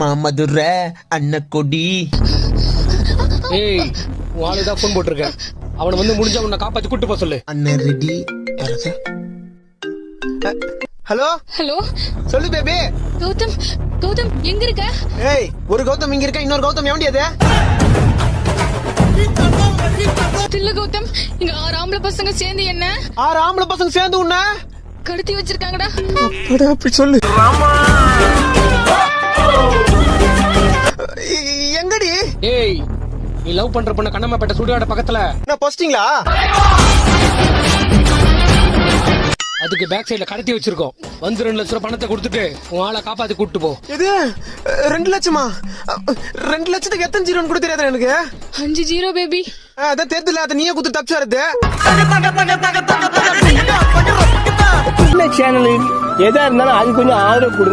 மாமதுரை அன்னக்கொடி. ஏய் வாளுதான் போன் போட்டிருக்கேன். அவனை வந்து முடிஞ்ச உன்னை காப்பாத்தி கூட்டு போக சொல்லு. அண்ணன் ரெடி. ஹலோ ஹலோ சொல்லு பேபி. கௌதம், கௌதம் எங்க இருக்க? ஏய், ஒரு கௌதம் இங்க இருக்க, இன்னொரு கௌதம் எவண்டியது? இல்ல கௌதம், இங்க 6 ஆம்பளை பசங்க சேர்ந்து என்ன 6 ஆம்பளை பசங்க சேர்ந்து உன்ன கடத்தி வச்சிருக்காங்கடா. அப்படா அப்படி சொல்லு. எங்கடி? ஏய் நீ லவ் பண்ற பொண்ணு கண்ணம்மாப்பேட்டை சுடுகாட பக்கத்துல. நான் போஸ்டிங்களா? அதுக்கு பேக் சைடுல கடத்தி வச்சிருக்கோம். வந்து 2 லட்சம் ரூபாய் பணத்தை கொடுத்துட்டு உன் ஆளை காப்பாத்தி கூட்டு போ. இது 2 லட்சமா? 2 லட்சத்துக்கு எத்தனை ஜீரோன்னு கூட தெரியாது எனக்கு. 5 0 பேபி. அதான் தெரியுதுல, அதை நீயே குத்து தப்பிச்சு வருது. சேனல் எதா இருந்தாலும் அது கொஞ்சம் ஆதரவு கொடுங்க.